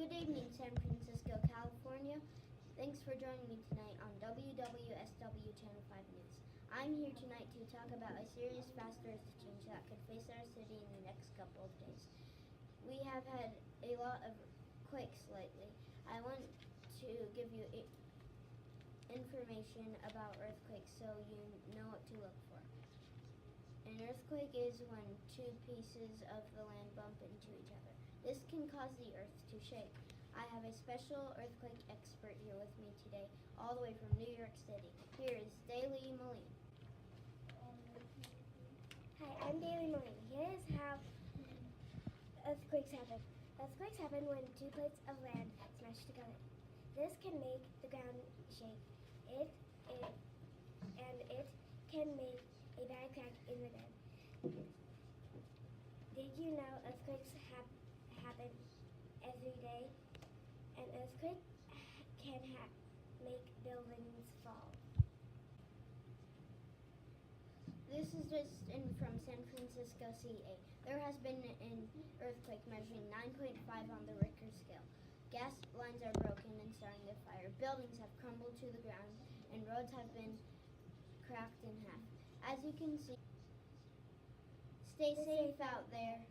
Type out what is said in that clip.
Good evening, San Francisco, California. Thanks for joining me tonight on WWSW Channel 5 News. I'm here tonight to talk about a serious fast earth change that could face our city in the next couple of days. We have had a lot of quakes lately. I want to give you information about earthquakes so you know what to look for. An earthquake is when two pieces of the land bump into each other. This can cause the earth to shake. I have a special earthquake expert here with me today, all the way from New York City. Here is Daly Moline. Hi, I'm Daly Moline. Here is how earthquakes happen. Earthquakes happen when two plates of land smash together. This can make the ground shake. It can make a bad crack in the ground. Did you know earthquakes happen every day? An earthquake can make buildings fall. This is just in from San Francisco, CA. There has been an earthquake measuring 9.5 on the Richter scale. Gas lines are broken and starting to fire. Buildings have crumbled to the ground and roads have been cracked in half. As you can see, stay safe out there.